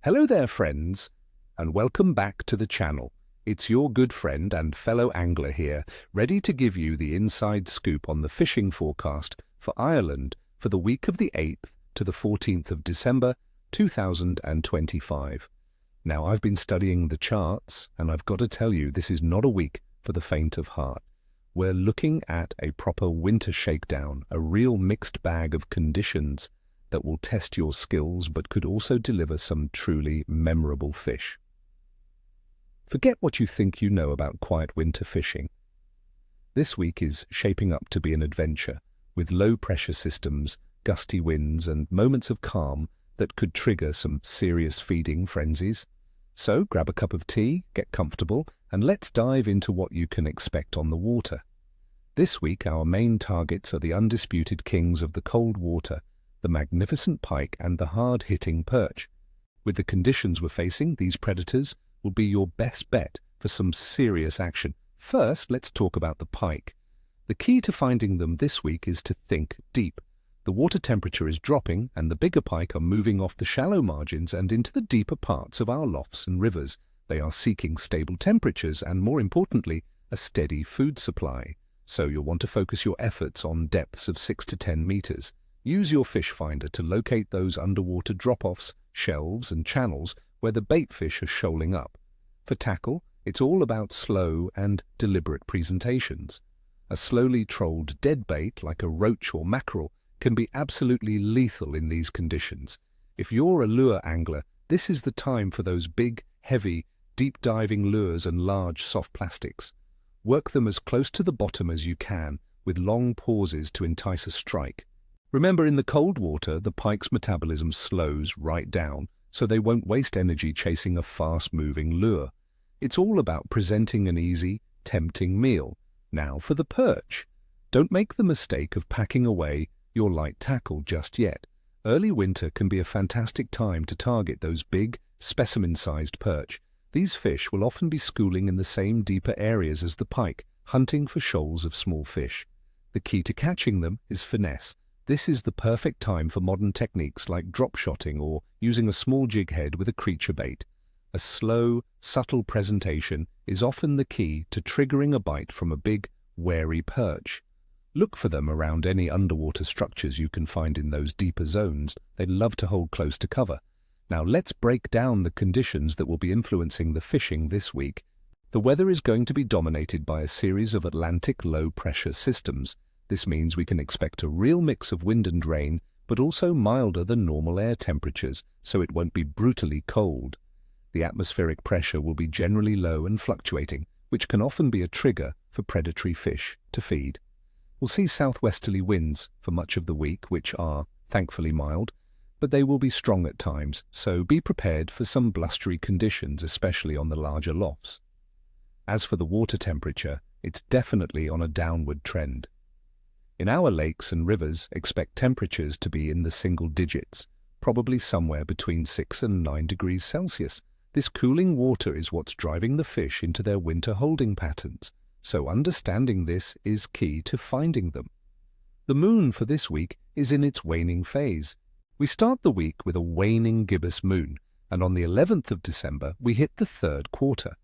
Hello there, friends, and welcome back to the channel. It's your good friend and fellow angler here, ready to give you the inside scoop on the fishing forecast for Ireland for the week of the 8th to the 14th of December 2025. Now, I've been studying the charts, and I've got to tell you, this is not a week for the faint of heart. We're looking at a proper winter shakedown, a real mixed bag of conditions that will test your skills but could also deliver some truly memorable fish. Forget what you think you know about quiet winter fishing. This week is shaping up to be an adventure, with low-pressure systems, gusty winds, and moments of calm that could trigger some serious feeding frenzies. So grab a cup of tea, get comfortable, and let's dive into what you can expect on the water. This week, our main targets are the undisputed kings of the cold water, the magnificent pike and the hard-hitting perch. With the conditions we're facing, these predators will be your best bet for some serious action. First, let's talk about the pike. The key to finding them this week is to think deep. The water temperature is dropping, and the bigger pike are moving off the shallow margins and into the deeper parts of our lochs and rivers. They are seeking stable temperatures and, more importantly, a steady food supply. So you'll want to focus your efforts on depths of 6 to 10 meters. Use your fish finder to locate those underwater drop-offs, shelves and channels where the bait fish are shoaling up. For tackle, it's all about slow and deliberate presentations. A slowly trolled dead bait like a roach or mackerel can be absolutely lethal in these conditions. If you're a lure angler, this is the time for those big, heavy, deep-diving lures and large, soft plastics. Work them as close to the bottom as you can, with long pauses to entice a strike. Remember, in the cold water, the pike's metabolism slows right down, so they won't waste energy chasing a fast-moving lure. It's all about presenting an easy, tempting meal. Now for the perch. Don't make the mistake of packing away your light tackle just yet. Early winter can be a fantastic time to target those big, specimen-sized perch. These fish will often be schooling in the same deeper areas as the pike, hunting for shoals of small fish. The key to catching them is finesse. This is the perfect time for modern techniques like drop-shotting or using a small jig head with a creature bait. A slow, subtle presentation is often the key to triggering a bite from a big, wary perch. Look for them around any underwater structures you can find in those deeper zones. They love to hold close to cover. Now let's break down the conditions that will be influencing the fishing this week. The weather is going to be dominated by a series of Atlantic low-pressure systems. This means we can expect a real mix of wind and rain, but also milder than normal air temperatures, so it won't be brutally cold. The atmospheric pressure will be generally low and fluctuating, which can often be a trigger for predatory fish to feed. We'll see southwesterly winds for much of the week, which are, thankfully, mild, but they will be strong at times, so be prepared for some blustery conditions, especially on the larger lochs. As for the water temperature, it's definitely on a downward trend. In our lakes and rivers, expect temperatures to be in the single digits, probably somewhere between 6 and 9 degrees Celsius. This cooling water is what's driving the fish into their winter holding patterns, so understanding this is key to finding them. The moon for this week is in its waning phase. We start the week with a waning gibbous moon, and on the 11th of December we hit the third quarter.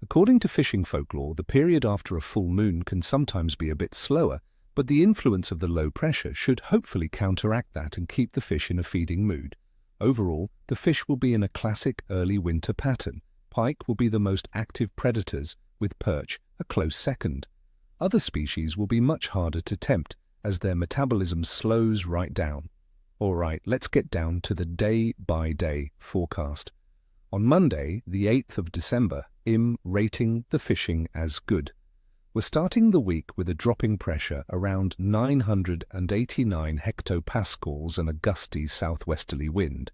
According to fishing folklore, the period after a full moon can sometimes be a bit slower, but the influence of the low pressure should hopefully counteract that and keep the fish in a feeding mood. Overall, the fish will be in a classic early winter pattern. Pike will be the most active predators, with perch a close second. Other species will be much harder to tempt, as their metabolism slows right down. All right, let's get down to the day-by-day forecast. On Monday, the 8th of December, I'm rating the fishing as good. We're starting the week with a dropping pressure around 989 hectopascals and a gusty southwesterly wind.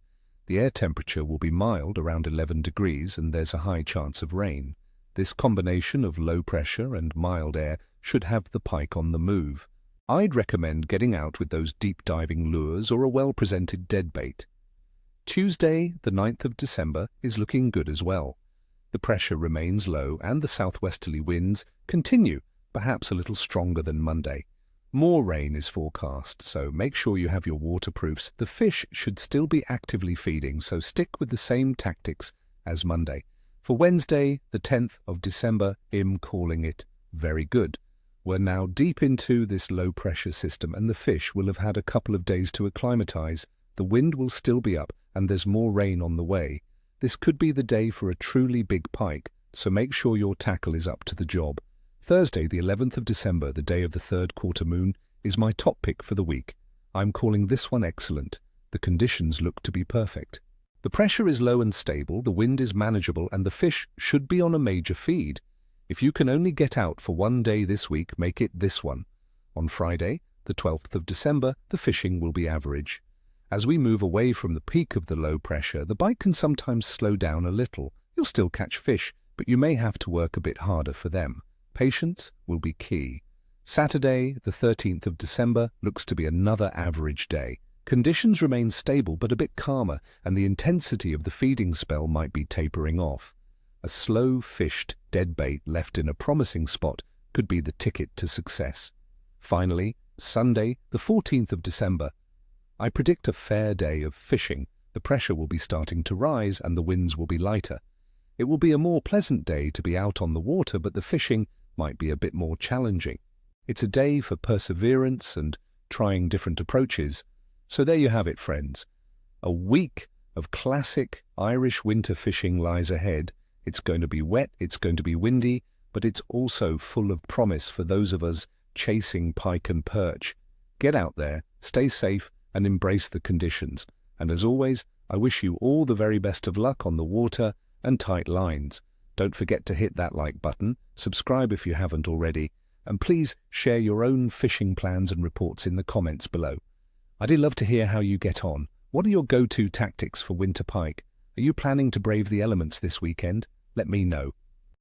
The air temperature will be mild, around 11 degrees, and there's a high chance of rain. This combination of low pressure and mild air should have the pike on the move. I'd recommend getting out with those deep-diving lures or a well-presented deadbait. Tuesday, the 9th of December, is looking good as well. The pressure remains low and the southwesterly winds continue, perhaps a little stronger than Monday. More rain is forecast, so make sure you have your waterproofs. The fish should still be actively feeding, so stick with the same tactics as Monday. For Wednesday, the 10th of December, I'm calling it very good. We're now deep into this low-pressure system, and the fish will have had a couple of days to acclimatize. The wind will still be up, and there's more rain on the way. This could be the day for a truly big pike, so make sure your tackle is up to the job. Thursday, the 11th of December, the day of the third quarter moon, is my top pick for the week. I'm calling this one excellent. The conditions look to be perfect. The pressure is low and stable, the wind is manageable, and the fish should be on a major feed. If you can only get out for one day this week, make it this one. On Friday, the 12th of December, the fishing will be average. As we move away from the peak of the low pressure, the bite can sometimes slow down a little. You'll still catch fish, but you may have to work a bit harder for them. Patience will be key. Saturday, the 13th of December, looks to be another average day. Conditions remain stable but a bit calmer, and the intensity of the feeding spell might be tapering off. A slow-fished deadbait left in a promising spot could be the ticket to success. Finally, Sunday, the 14th of December, I predict a fair day of fishing. The pressure will be starting to rise and the winds will be lighter. It will be a more pleasant day to be out on the water, but the fishing might be a bit more challenging. It's a day for perseverance and trying different approaches. So there you have it, friends. A week of classic Irish winter fishing lies ahead. It's going to be wet, it's going to be windy, but it's also full of promise for those of us chasing pike and perch. Get out there, stay safe, and embrace the conditions. And as always, I wish you all the very best of luck on the water and tight lines. Don't forget to hit that like button, subscribe if you haven't already, and please share your own fishing plans and reports in the comments below. I'd love to hear how you get on. What are your go-to tactics for winter pike? Are you planning to brave the elements this weekend? Let me know.